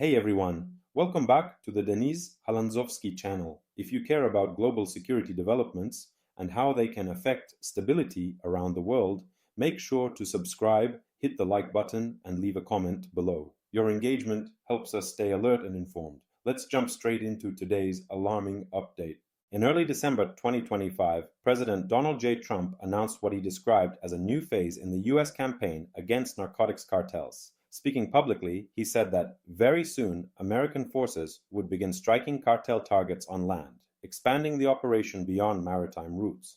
Hey everyone, welcome back to the Halandzovskyi channel. If you care about global security developments and how they can affect stability around the world, make sure to subscribe, hit the like button, and leave a comment below. Your engagement helps us stay alert and informed. Let's jump straight into today's alarming update. In early December 2025, President Donald J. Trump announced what he described as a new phase in the U.S. campaign against narcotics cartels. Speaking publicly, he said that very soon American forces would begin striking cartel targets on land, expanding the operation beyond maritime routes.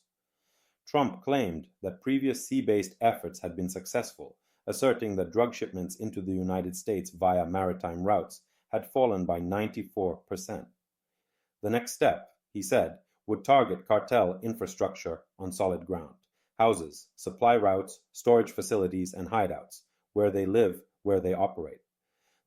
Trump claimed that previous sea-based efforts had been successful, asserting that drug shipments into the United States via maritime routes had fallen by 94%. The next step, he said, would target cartel infrastructure on solid ground: houses, supply routes, storage facilities, and hideouts, where they live, where they operate.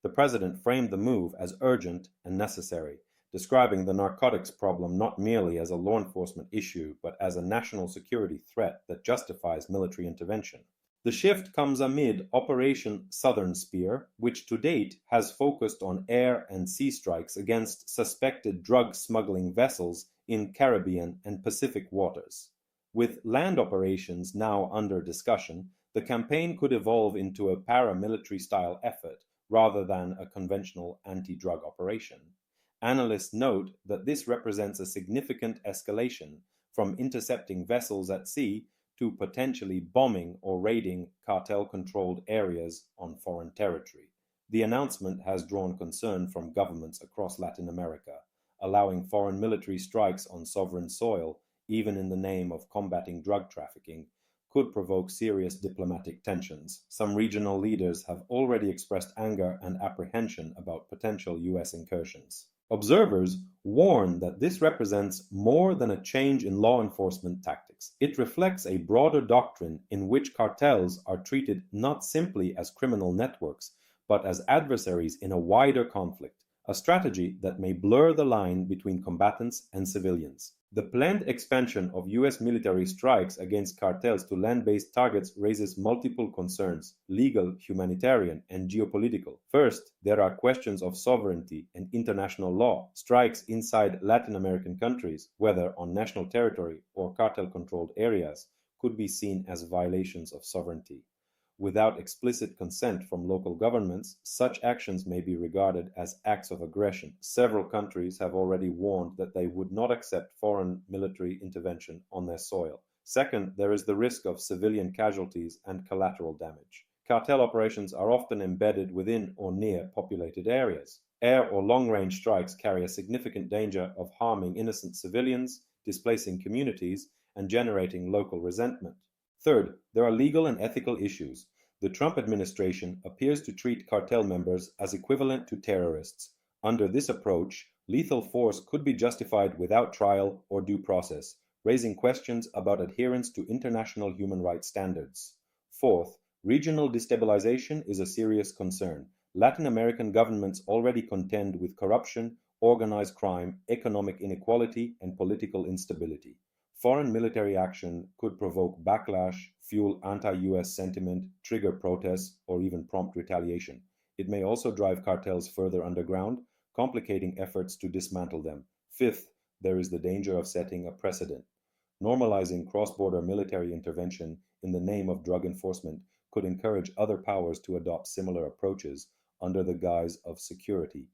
The president framed the move as urgent and necessary, describing the narcotics problem not merely as a law enforcement issue, but as a national security threat that justifies military intervention. The shift comes amid Operation Southern Spear, which to date has focused on air and sea strikes against suspected drug smuggling vessels in Caribbean and Pacific waters. With land operations now under discussion, the campaign could evolve into a paramilitary-style effort rather than a conventional anti-drug operation. Analysts note that this represents a significant escalation from intercepting vessels at sea to potentially bombing or raiding cartel-controlled areas on foreign territory. The announcement has drawn concern from governments across Latin America, allowing foreign military strikes on sovereign soil, even in the name of combating drug trafficking, could provoke serious diplomatic tensions. Some regional leaders have already expressed anger and apprehension about potential U.S. incursions. Observers warn that this represents more than a change in law enforcement tactics. It reflects a broader doctrine in which cartels are treated not simply as criminal networks, but as adversaries in a wider conflict, a strategy that may blur the line between combatants and civilians. The planned expansion of U.S. military strikes against cartels to land-based targets raises multiple concerns: legal, humanitarian, and geopolitical. First, there are questions of sovereignty and international law. Strikes inside Latin American countries, whether on national territory or cartel-controlled areas, could be seen as violations of sovereignty. Without explicit consent from local governments, such actions may be regarded as acts of aggression. Several countries have already warned that they would not accept foreign military intervention on their soil. Second, there is the risk of civilian casualties and collateral damage. Cartel operations are often embedded within or near populated areas. Air or long-range strikes carry a significant danger of harming innocent civilians, displacing communities, and generating local resentment. Third, there are legal and ethical issues. The Trump administration appears to treat cartel members as equivalent to terrorists. Under this approach, lethal force could be justified without trial or due process, raising questions about adherence to international human rights standards. Fourth, regional destabilization is a serious concern. Latin American governments already contend with corruption, organized crime, economic inequality, and political instability. Foreign military action could provoke backlash, fuel anti-US sentiment, trigger protests, or even prompt retaliation. It may also drive cartels further underground, complicating efforts to dismantle them. Fifth, there is the danger of setting a precedent. Normalizing cross-border military intervention in the name of drug enforcement could encourage other powers to adopt similar approaches under the guise of security,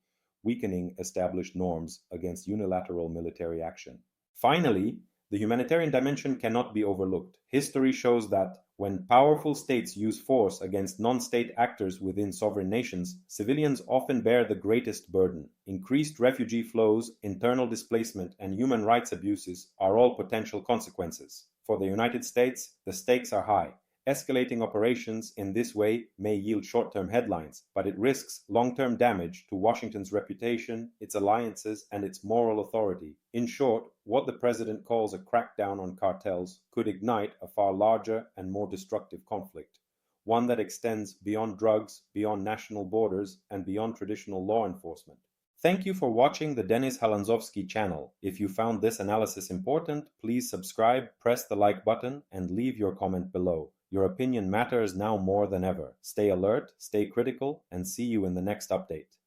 weakening established norms against unilateral military action. Finally, the humanitarian dimension cannot be overlooked. History shows that when powerful states use force against non-state actors within sovereign nations, civilians often bear the greatest burden. Increased refugee flows, internal displacement, and human rights abuses are all potential consequences. For the United States, the stakes are high. Escalating operations in this way may yield short-term headlines, but it risks long-term damage to Washington's reputation, its alliances, and its moral authority. In short, what the president calls a crackdown on cartels could ignite a far larger and more destructive conflict, one that extends beyond drugs, beyond national borders, and beyond traditional law enforcement. Thank you for watching the Halandzovskyi channel. If you found this analysis important, please subscribe, press the like button, and leave your comment below. Your opinion matters now more than ever. Stay alert, stay critical, and see you in the next update.